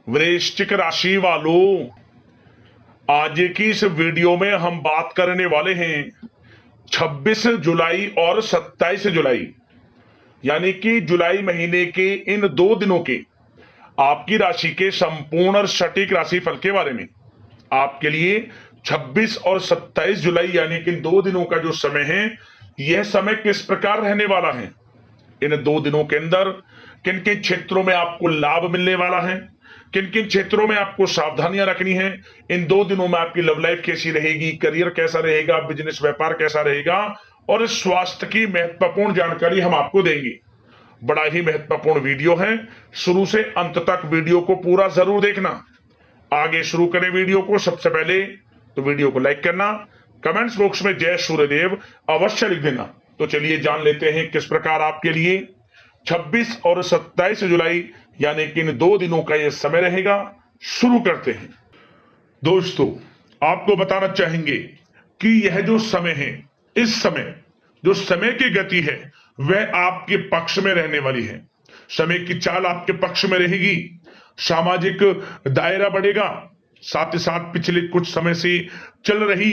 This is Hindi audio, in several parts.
वृश्चिक राशि वालों, आज की इस वीडियो में हम बात करने वाले हैं 26 जुलाई और 27 जुलाई, यानी कि जुलाई महीने के इन 2 दिनों के आपकी राशि के संपूर्ण और सटीक राशिफल के बारे में। आपके लिए 26 और 27 जुलाई यानी कि 2 दिनों का जो समय है, यह समय किस प्रकार रहने वाला है। इन 2 दिनों के अंदर किन किन क्षेत्रों में आपको लाभ मिलने वाला है, किन किन क्षेत्रों में आपको सावधानियां रखनी है। इन 2 दिनों में आपकी लव लाइफ कैसी रहेगी, करियर कैसा रहेगा, बिजनेस व्यापार कैसा रहेगा, और स्वास्थ्य की महत्वपूर्ण जानकारी हम आपको देंगे। बड़ा ही महत्वपूर्ण वीडियो है, शुरू से अंत तक वीडियो को पूरा जरूर देखना। आगे शुरू करें वीडियो को, सबसे पहले तो वीडियो को लाइक करना, कमेंट्स बॉक्स में जय सूर्यदेव अवश्य लिख देना। तो चलिए जान लेते हैं किस प्रकार आपके लिए 26 और 27 जुलाई यानी कि इन 2 दिनों का यह समय रहेगा। शुरू करते हैं। दोस्तों, आपको बताना चाहेंगे कि यह जो समय है, इस समय जो समय की गति है वह आपके पक्ष में रहने वाली है। समय की चाल आपके पक्ष में रहेगी, सामाजिक दायरा बढ़ेगा, साथ ही साथ पिछले कुछ समय से चल रही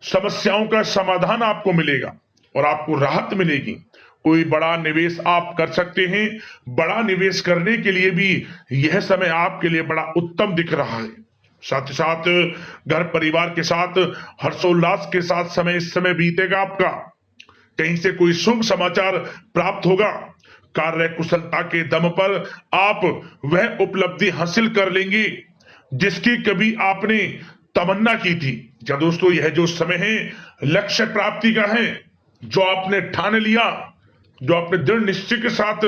समस्याओं का समाधान आपको मिलेगा और आपको राहत मिलेगी। कोई बड़ा निवेश आप कर सकते हैं। बड़ा निवेश करने के लिए भी यह समय आपके लिए बड़ा उत्तम दिख रहा है। साथ ही साथ घर परिवार के साथ हर्षोल्लास के साथ समय इस समय बीतेगा आपका। कहीं से कोई शुभ समाचार प्राप्त होगा। कार्य कुशलता के दम पर आप वह उपलब्धि हासिल कर लेंगे जिसकी कभी आपने तमन्ना की थी। क्या दोस्तों, यह जो समय है लक्ष्य प्राप्ति का है। जो आपने ठान लिया, जो आपने दृढ़ निश्चय के साथ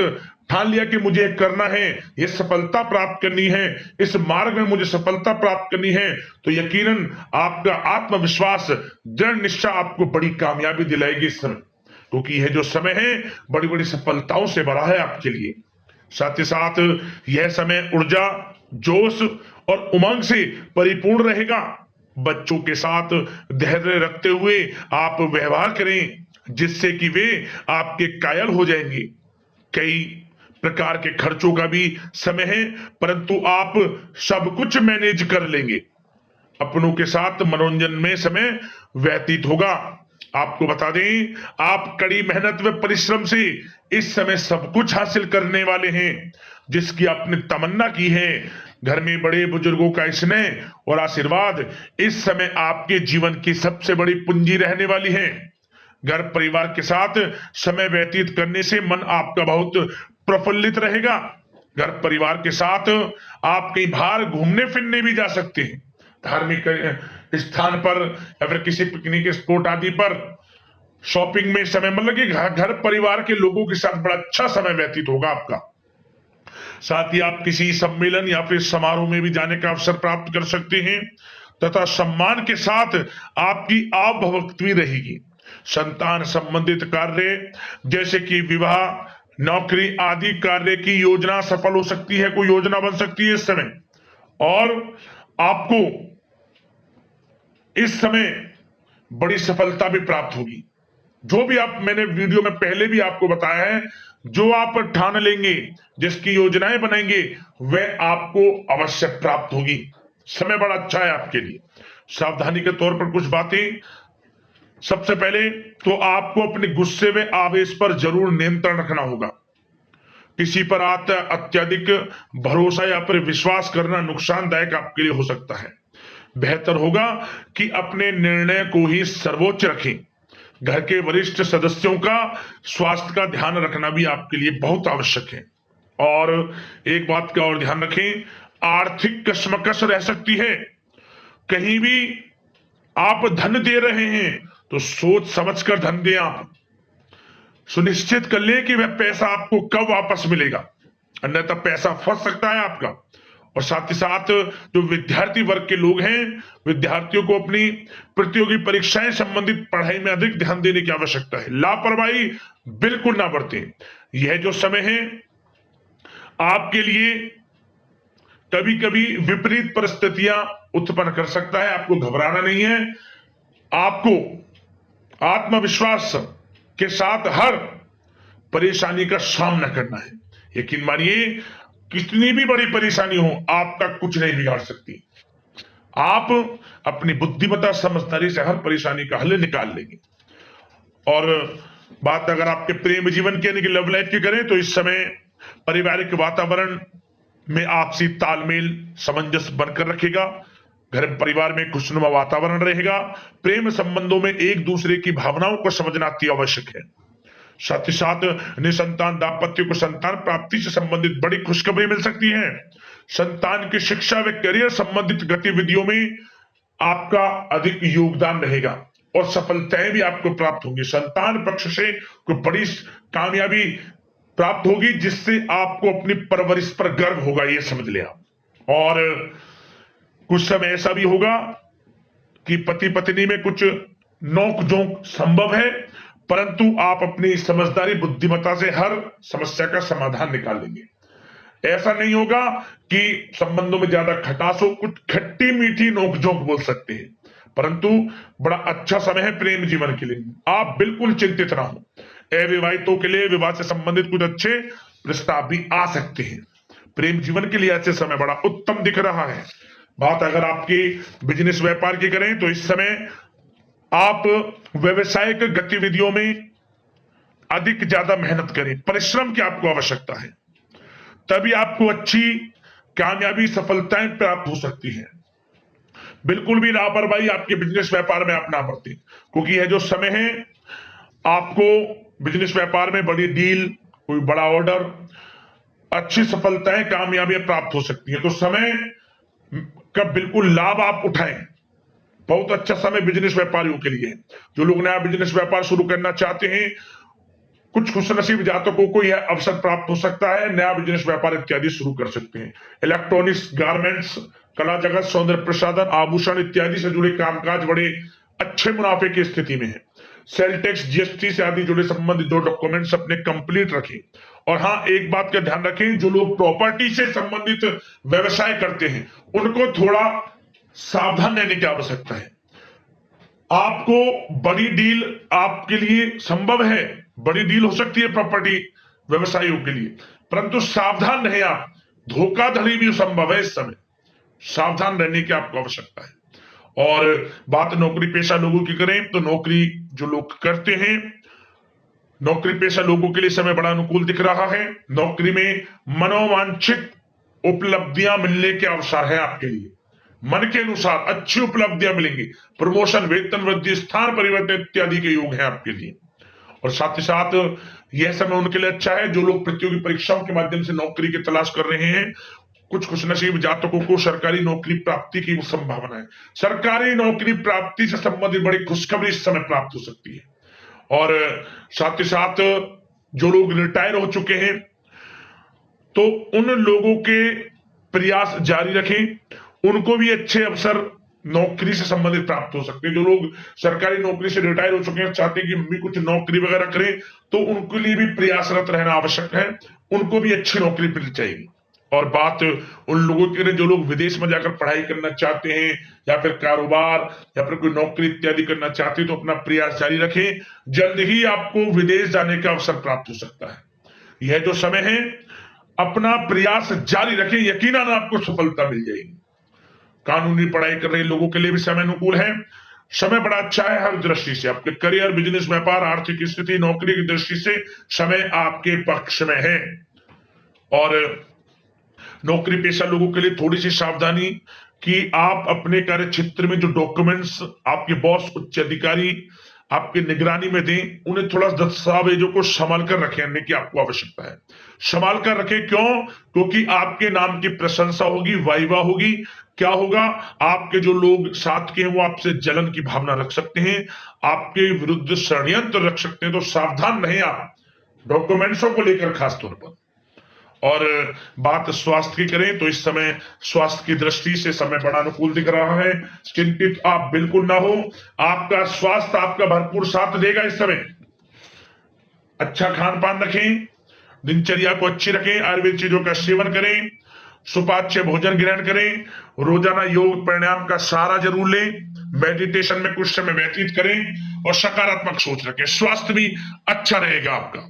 ठान लिया कि मुझे करना है, ये सफलता प्राप्त करनी है, इस मार्ग में मुझे सफलता प्राप्त करनी है, तो यकीनन आपका आत्मविश्वास, दृढ़ निश्चय आपको बड़ी कामयाबी दिलाएगी इस समय। क्योंकि यह जो समय है बड़ी बड़ी सफलताओं से भरा है आपके लिए। साथ ही साथ यह समय ऊर्जा, जोश और उमंग से परिपूर्ण रहेगा। बच्चों के साथ धैर्य रखते हुए आप व्यवहार करें जिससे कि वे आपके कायल हो जाएंगे। कई प्रकार के खर्चों का भी समय है, परंतु आप सब कुछ मैनेज कर लेंगे। अपनों के साथ मनोरंजन में समय व्यतीत होगा। आपको बता दें, आप कड़ी मेहनत व परिश्रम से इस समय सब कुछ हासिल करने वाले हैं जिसकी आपने तमन्ना की है। घर में बड़े बुजुर्गों का स्नेह और आशीर्वाद इस समय आपके जीवन की सबसे बड़ी पूंजी रहने वाली है। घर परिवार के साथ समय व्यतीत करने से मन आपका बहुत प्रफुल्लित रहेगा। घर परिवार के साथ आप कहीं बाहर घूमने फिरने भी जा सकते हैं, धार्मिक स्थान पर या फिर किसी पिकनिक स्पॉट आदि पर, शॉपिंग में समय, मतलब कि घर परिवार के लोगों के साथ बड़ा अच्छा समय व्यतीत होगा आपका। साथ ही आप किसी सम्मेलन या फिर समारोह में भी जाने का अवसर प्राप्त कर सकते हैं तथा सम्मान के साथ आपकी आवभगत भी रहेगी। संतान संबंधित कार्य जैसे कि विवाह, नौकरी आदि कार्य की योजना सफल हो सकती है, कोई योजना बन सकती है इस समय। और आपको इस समय बड़ी सफलता भी प्राप्त होगी। जो भी आप, मैंने वीडियो में पहले भी आपको बताया है, जो आप ठान लेंगे, जिसकी योजनाएं बनाएंगे, वह आपको अवश्य प्राप्त होगी। समय बड़ा अच्छा है आपके लिए। सावधानी के तौर पर कुछ बातें। सबसे पहले तो आपको अपने गुस्से व आवेश पर जरूर नियंत्रण रखना होगा। किसी पर अत्यधिक भरोसा या फिर विश्वास करना नुकसानदायक आपके लिए हो सकता है। बेहतर होगा कि अपने निर्णय को ही सर्वोच्च रखें। घर के वरिष्ठ सदस्यों का स्वास्थ्य का ध्यान रखना भी आपके लिए बहुत आवश्यक है। और एक बात का और ध्यान रखें, आर्थिक कशमकश रह सकती है। कहीं भी आप धन दे रहे हैं तो सोच समझकर धन दें। आप सुनिश्चित कर लें कि वह पैसा आपको कब वापस मिलेगा, अन्यथा पैसा फंस सकता है आपका। और साथ ही साथ जो विद्यार्थी वर्ग के लोग हैं, विद्यार्थियों को अपनी प्रतियोगी परीक्षाएं संबंधित पढ़ाई में अधिक ध्यान देने की आवश्यकता है। लापरवाही बिल्कुल ना बरतें। यह जो समय है आपके लिए कभी कभी विपरीत परिस्थितियां उत्पन्न कर सकता है। आपको घबराना नहीं है, आपको आत्मविश्वास के साथ हर परेशानी का सामना करना है। यकीन मानिए, कितनी भी बड़ी परेशानी हो, आपका कुछ नहीं बिगाड़ सकती। आप अपनी बुद्धिमत्ता समझदारी से हर परेशानी का हल निकाल लेंगे। और बात अगर आपके प्रेम जीवन की यानी कि लव लाइफ की करें तो इस समय पारिवारिक वातावरण में आपसी तालमेल सामंजस्य बनकर रखेगा। घर परिवार में खुशनुमा वातावरण रहेगा। प्रेम संबंधों में एक दूसरे की भावनाओं को समझना अति आवश्यक है। साथ ही साथ निसंतान दाम्पत्य को संतान प्राप्ति से संबंधित बड़ी खुशखबरी मिल सकती है। संतान की शिक्षा व करियर संबंधित गतिविधियों में आपका अधिक योगदान रहेगा और सफलताएं भी आपको प्राप्त होंगी। संतान पक्ष से कोई बड़ी कामयाबी प्राप्त होगी जिससे आपको अपनी परवरिश पर गर्व होगा, ये समझ लिया। और कुछ समय ऐसा भी होगा कि पति पत्नी में कुछ नोक झोंक संभव है, परंतु आप अपनी समझदारी बुद्धिमत्ता से हर समस्या का समाधान निकाल लेंगे। ऐसा नहीं होगा कि संबंधों में ज्यादा खटास हो, कुछ खट्टी मीठी नोकझोंक बोल सकते हैं, परंतु बड़ा अच्छा समय है प्रेम जीवन के लिए। आप बिल्कुल चिंतित ना हो। अविवाहितों के लिए विवाह से संबंधित कुछ अच्छे प्रस्ताव भी आ सकते हैं। प्रेम जीवन के लिए ऐसे समय बड़ा उत्तम दिख रहा है। बात अगर आपकी बिजनेस व्यापार की करें तो इस समय आप व्यवसायिक गतिविधियों में अधिक ज्यादा मेहनत करें, परिश्रम की आपको आवश्यकता है, तभी आपको अच्छी कामयाबी सफलताएं प्राप्त हो सकती है। बिल्कुल भी लापरवाही आपके बिजनेस व्यापार में आप ना बरतें, क्योंकि यह जो समय है आपको बिजनेस व्यापार में बड़ी डील, कोई बड़ा ऑर्डर, अच्छी सफलताएं कामयाबियां प्राप्त हो सकती है। तो समय का बिल्कुल लाभ आप उठाएं। बहुत अच्छा समय बिजनेस व्यापारियों के लिए है। जो लोग नया बिजनेस व्यापार शुरू करना चाहते हैं, कुछ खुशनसीब जातकों को यह अवसर प्राप्त हो सकता है, नया बिजनेस व्यापार इत्यादि शुरू कर सकते हैं। इलेक्ट्रॉनिक्स, गारमेंट्स, कला जगत, सौंदर्य प्रसाधन, आभूषण इत्यादि से जुड़े कामकाज बड़े अच्छे मुनाफे की स्थिति में है। सेल टैक्स, जीएसटी से आदि जुड़े संबंधित जो डॉक्यूमेंट्स अपने कंप्लीट रखें। और हाँ, एक बात का ध्यान रखें, जो लोग प्रॉपर्टी से संबंधित व्यवसाय करते हैं उनको थोड़ा सावधान रहने की आवश्यकता है। आपको बड़ी डील आपके लिए संभव है, बड़ी डील हो सकती है प्रॉपर्टी व्यवसायियों के लिए, परंतु सावधान रहे आप। धोखाधड़ी भी संभव है इस समय, सावधान रहने की आपको आवश्यकता है। और बात नौकरी पेशा लोगों की करें तो नौकरी जो लोग करते हैं, नौकरी पेशा लोगों के लिए समय बड़ा अनुकूल दिख रहा है। नौकरी में मनोवांछित उपलब्धियां मिलने के अवसर है आपके लिए। मन के अनुसार अच्छी उपलब्धियां मिलेंगी। प्रमोशन, वेतन वृद्धि, स्थान परिवर्तन इत्यादि के योग है आपके लिए। और साथ ही साथ यह समय उनके लिए अच्छा है जो लोग प्रतियोगी परीक्षाओं के माध्यम से नौकरी की तलाश कर रहे हैं। कुछ खुशनसीब जातकों को सरकारी नौकरी प्राप्ति की संभावना है। सरकारी नौकरी प्राप्ति से संबंधित बड़ी खुशखबरी इस समय प्राप्त हो सकती है। और साथ ही साथ जो लोग रिटायर हो चुके हैं तो उन लोगों के प्रयास जारी रखें, उनको भी अच्छे अवसर नौकरी से संबंधित प्राप्त हो सकते हैं। जो लोग सरकारी नौकरी से रिटायर हो चुके हैं, चाहते हैं कि मम्मी कुछ नौकरी वगैरह करें, तो उनके लिए भी प्रयासरत रहना आवश्यक है, उनको भी अच्छी नौकरी मिल जाएगी। और बात उन लोगों के लिए जो लोग विदेश में जाकर पढ़ाई करना चाहते हैं या फिर कारोबार या फिर कोई नौकरी इत्यादि करना चाहते हैं तो अपना प्रयास जारी रखें, जल्द ही आपको विदेश जाने का अवसर प्राप्त हो सकता है। यह जो समय है अपना प्रयास जारी रखें, यकीनन आपको सफलता मिल जाएगी। कानूनी पढ़ाई कर रहे लोगों के लिए भी समय अनुकूल है। समय बड़ा अच्छा है हर दृष्टि से। आपके करियर, बिजनेस, व्यापार, आर्थिक स्थिति, नौकरी की दृष्टि से समय आपके पक्ष में है। और नौकरी पेशा लोगों के लिए थोड़ी सी सावधानी कि आप अपने कार्य क्षेत्र में जो डॉक्यूमेंट्स आपके बॉस, उच्च अधिकारी आपके निगरानी में दें, उन्हें थोड़ा दस्तावेजों को संभाल कर रखने की आपको आवश्यकता है। संभाल कर रखें, क्यों? क्योंकि आपके नाम की प्रशंसा होगी, वाइवा होगी। क्या होगा? आपके जो लोग साथ के हैं वो आपसे जलन की भावना रख सकते हैं, आपके विरुद्ध षड्यंत्र रख सकते हैं। तो सावधान रहें आप डॉक्यूमेंट्सों को लेकर खास तौर पर। और बात स्वास्थ्य की करें तो इस समय स्वास्थ्य की दृष्टि से समय बड़ा अनुकूल दिख रहा है। चिंतित आप बिल्कुल ना हो, आपका स्वास्थ्य आपका भरपूर साथ देगा इस समय। अच्छा खान पान रखें, दिनचर्या को अच्छी रखें, आयुर्वेद चीजों का सेवन करें, सुपाच्य भोजन ग्रहण करें, रोजाना योग प्राणायाम का सहारा जरूर लें, मेडिटेशन में कुछ समय व्यतीत करें और सकारात्मक सोच रखें। स्वास्थ्य भी अच्छा रहेगा आपका।